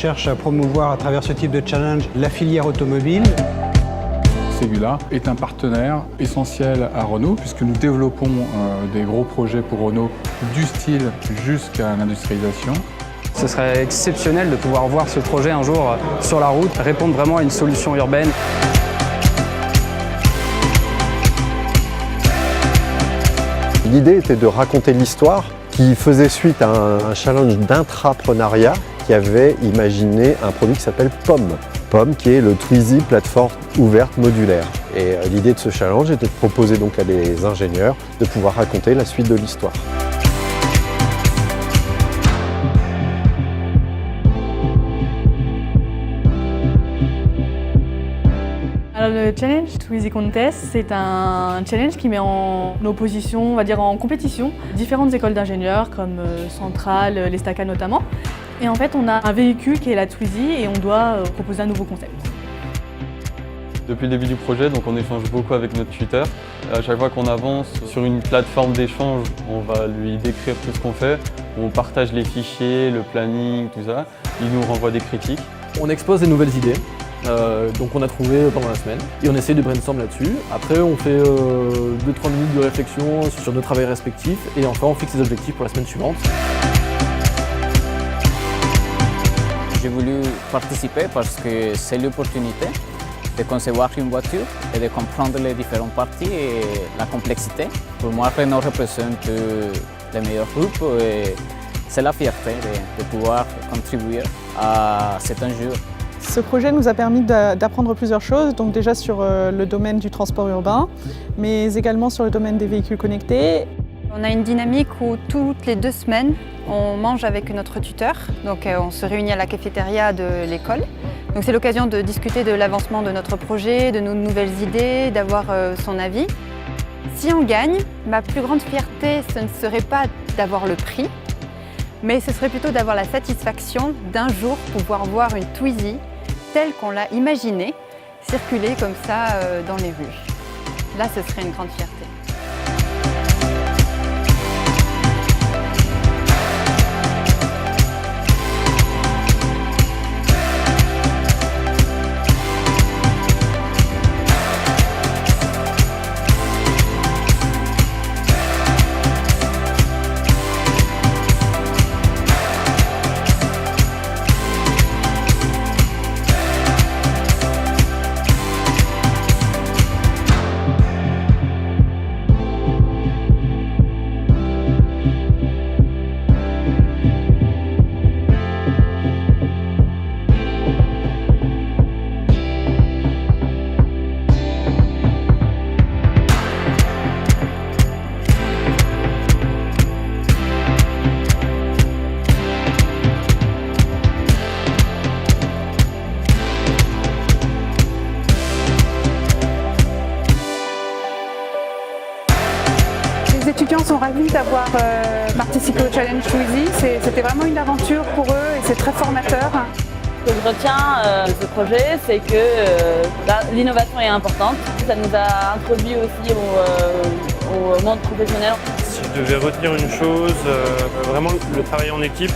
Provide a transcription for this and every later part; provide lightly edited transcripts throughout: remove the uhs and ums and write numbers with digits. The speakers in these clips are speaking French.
cherche à promouvoir à travers ce type de challenge la filière automobile. Ségula est un partenaire essentiel à Renault puisque nous développons des gros projets pour Renault du style jusqu'à l'industrialisation. Ce serait exceptionnel de pouvoir voir ce projet un jour sur la route, répondre vraiment à une solution urbaine. L'idée était de raconter l'histoire qui faisait suite à un challenge d'intrapreneuriat qui avait imaginé un produit qui s'appelle Pomme. Pomme qui est le Twizy plateforme ouverte modulaire. Et l'idée de ce challenge était de proposer donc à des ingénieurs de pouvoir raconter la suite de l'histoire. Alors le challenge Twizy Contest, c'est un challenge qui met en opposition, on va dire en compétition, différentes écoles d'ingénieurs comme Centrale, l'Estaca notamment. Et en fait, on a un véhicule qui est la Twizy et on doit proposer un nouveau concept. Depuis le début du projet, donc on échange beaucoup avec notre tuteur. À chaque fois qu'on avance sur une plateforme d'échange, on va lui décrire tout ce qu'on fait. On partage les fichiers, le planning, tout ça. Il nous renvoie des critiques. On expose des nouvelles idées. Donc on a trouvé pendant la semaine et on essaie de brainstorm là-dessus. Après on fait 2-3 minutes de réflexion sur nos travails respectifs et enfin on fixe les objectifs pour la semaine suivante. J'ai voulu participer parce que c'est l'opportunité de concevoir une voiture et de comprendre les différentes parties et la complexité. Pour moi, Renault représente le meilleur groupe et c'est la fierté de pouvoir contribuer à cet enjeu. Ce projet nous a permis d'apprendre plusieurs choses, donc déjà sur le domaine du transport urbain, mais également sur le domaine des véhicules connectés. On a une dynamique où toutes les 2 semaines, on mange avec notre tuteur. Donc on se réunit à la cafétéria de l'école. Donc c'est l'occasion de discuter de l'avancement de notre projet, de nos nouvelles idées, d'avoir son avis. Si on gagne, ma plus grande fierté, ce ne serait pas d'avoir le prix, mais ce serait plutôt d'avoir la satisfaction d'un jour pouvoir voir une Twizy telle qu'on l'a imaginée, circuler comme ça dans les rues. Là, ce serait une grande fierté. Les étudiants sont ravis d'avoir participé au Challenge Twizy. C'était vraiment une aventure pour eux et c'est très formateur. Ce que je retiens de ce projet, c'est que l'innovation est importante. Ça nous a introduit aussi au monde professionnel. Si je devais retenir une chose, vraiment le travail en équipe,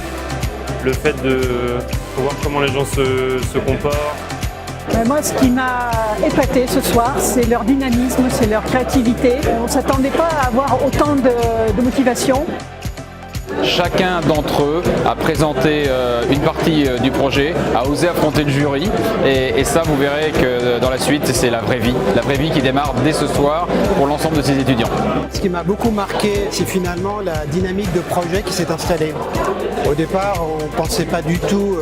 le fait de voir comment les gens se comportent. Moi, ce qui m'a épaté ce soir, c'est leur dynamisme, c'est leur créativité. On ne s'attendait pas à avoir autant de motivation. Chacun d'entre eux a présenté une partie du projet, a osé affronter le jury et ça vous verrez que dans la suite c'est la vraie vie qui démarre dès ce soir pour l'ensemble de ces étudiants. Ce qui m'a beaucoup marqué, c'est finalement la dynamique de projet qui s'est installée. Au départ, on ne pensait pas du tout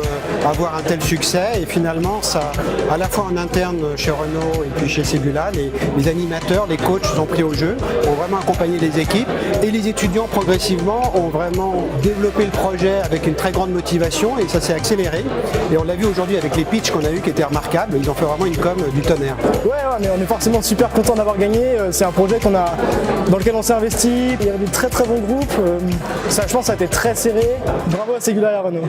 avoir un tel succès et finalement, ça, à la fois en interne chez Renault et puis chez Ségula, les animateurs, les coachs sont pris au jeu, ont vraiment accompagné les équipes et les étudiants progressivement ont vraiment développé le projet avec une très grande motivation et ça s'est accéléré. Et on l'a vu aujourd'hui avec les pitchs qu'on a eu qui étaient remarquables, ils ont fait vraiment une com du tonnerre. Ouais, mais on est forcément super content d'avoir gagné. C'est un projet dans lequel on s'est investi. Il y avait des très très bons groupes. Ça, je pense, ça a été très serré. Bravo à Ségula et à Renault.